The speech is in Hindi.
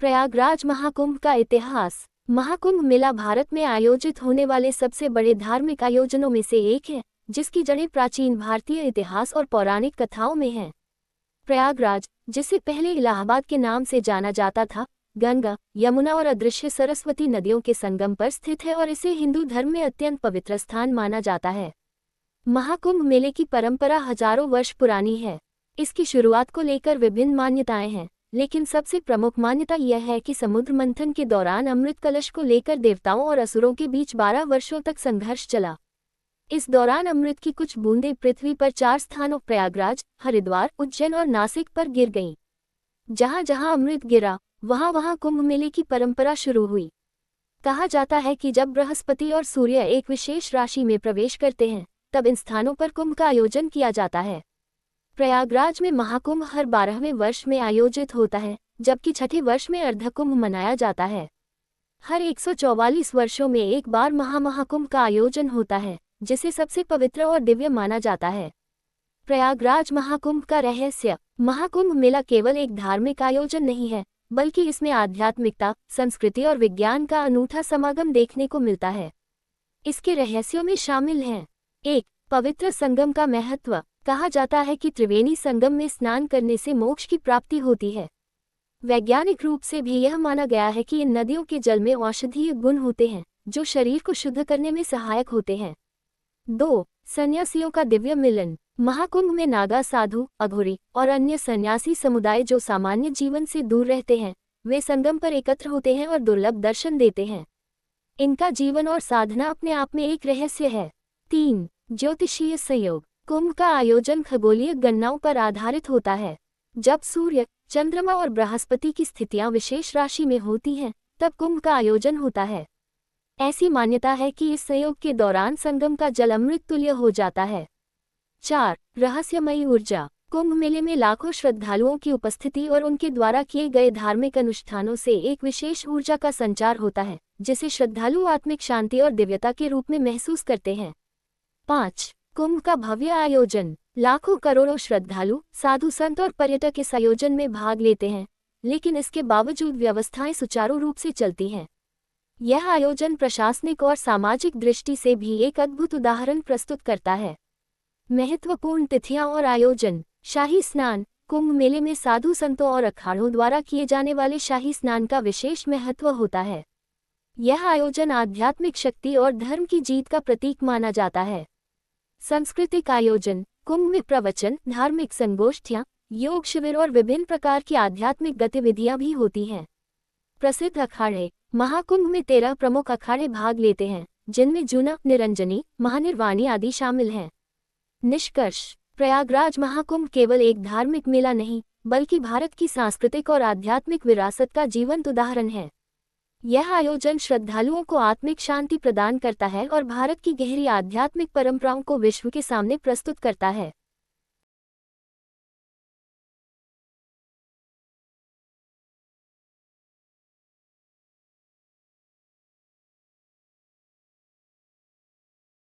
प्रयागराज महाकुंभ का इतिहास। महाकुंभ मेला भारत में आयोजित होने वाले सबसे बड़े धार्मिक आयोजनों में से एक है, जिसकी जड़ें प्राचीन भारतीय इतिहास और पौराणिक कथाओं में हैं। प्रयागराज, जिसे पहले इलाहाबाद के नाम से जाना जाता था, गंगा, यमुना और अदृश्य सरस्वती नदियों के संगम पर स्थित है और इसे हिंदू धर्म में अत्यंत पवित्र स्थान माना जाता है। महाकुंभ मेले की परंपरा हजारों वर्ष पुरानी है। इसकी शुरुआत को लेकर विभिन्न मान्यताएं हैं, लेकिन सबसे प्रमुख मान्यता यह है कि समुद्र मंथन के दौरान अमृत कलश को लेकर देवताओं और असुरों के बीच 12 वर्षों तक संघर्ष चला। इस दौरान अमृत की कुछ बूंदें पृथ्वी पर 4 स्थानों प्रयागराज, हरिद्वार, उज्जैन और नासिक पर गिर गईं। जहां जहां अमृत गिरा, वहां वहां कुंभ मेले की परंपरा शुरू हुई। कहा जाता है कि जब बृहस्पति और सूर्य एक विशेष राशि में प्रवेश करते हैं, तब इन स्थानों पर कुंभ का आयोजन किया जाता है। प्रयागराज में महाकुंभ हर 12वें वर्ष में आयोजित होता है, जबकि छठे वर्ष में अर्धकुंभ मनाया जाता है। हर 144 वर्षों में एक बार महाकुंभ का आयोजन होता है, जिसे सबसे पवित्र और दिव्य माना जाता है। प्रयागराज महाकुंभ का रहस्य। महाकुंभ मेला केवल एक धार्मिक आयोजन नहीं है, बल्कि इसमें आध्यात्मिकता, संस्कृति और विज्ञान का अनूठा समागम देखने को मिलता है। इसके रहस्यों में शामिल हैं: 1. पवित्र संगम का महत्व। कहा जाता है कि त्रिवेणी संगम में स्नान करने से मोक्ष की प्राप्ति होती है। वैज्ञानिक रूप से भी यह माना गया है कि इन नदियों के जल में औषधीय गुण होते हैं, जो शरीर को शुद्ध करने में सहायक होते हैं। 2. सन्यासियों का दिव्य मिलन। महाकुंभ में नागा साधु, अघोरी और अन्य सन्यासी समुदाय जो सामान्य जीवन से दूर रहते हैं, वे संगम पर एकत्र होते हैं और दुर्लभ दर्शन देते हैं। इनका जीवन और साधना अपने आप में एक रहस्य है। 3. ज्योतिषीय संयोग। कुंभ का आयोजन खगोलीय गणनाओं पर आधारित होता है। जब सूर्य, चंद्रमा और बृहस्पति की स्थितियां विशेष राशि में होती हैं, तब कुंभ का आयोजन होता है। ऐसी मान्यता है कि इस संयोग के दौरान संगम का जल अमृत तुल्य हो जाता है। 4. रहस्यमयी ऊर्जा। कुंभ मेले में लाखों श्रद्धालुओं की उपस्थिति और उनके द्वारा किए गए धार्मिक अनुष्ठानों से एक विशेष ऊर्जा का संचार होता है, जिसे श्रद्धालु आत्मिक शांति और दिव्यता के रूप में महसूस करते हैं। 5. कुंभ का भव्य आयोजन। लाखों करोड़ों श्रद्धालु, साधु संत और पर्यटक इस आयोजन में भाग लेते हैं, लेकिन इसके बावजूद व्यवस्थाएं सुचारू रूप से चलती हैं। यह आयोजन प्रशासनिक और सामाजिक दृष्टि से भी एक अद्भुत उदाहरण प्रस्तुत करता है। महत्वपूर्ण तिथियां और आयोजन। शाही स्नान। कुंभ मेले में साधु संतों और अखाड़ों द्वारा किए जाने वाले शाही स्नान का विशेष महत्व होता है। यह आयोजन आध्यात्मिक शक्ति और धर्म की जीत का प्रतीक माना जाता है। सांस्कृतिक आयोजन। कुंभ में प्रवचन, धार्मिक संगोष्ठियां, योग शिविर और विभिन्न प्रकार की आध्यात्मिक गतिविधियां भी होती हैं। प्रसिद्ध अखाड़े। महाकुंभ में 13 प्रमुख अखाड़े भाग लेते हैं, जिनमें जूना, निरंजनी, महानिर्वाणी आदि शामिल हैं। निष्कर्ष। प्रयागराज महाकुंभ केवल एक धार्मिक मेला नहीं, बल्कि भारत की सांस्कृतिक और आध्यात्मिक विरासत का जीवंत उदाहरण है। यह आयोजन श्रद्धालुओं को आत्मिक शांति प्रदान करता है और भारत की गहरी आध्यात्मिक परंपराओं को विश्व के सामने प्रस्तुत करता है।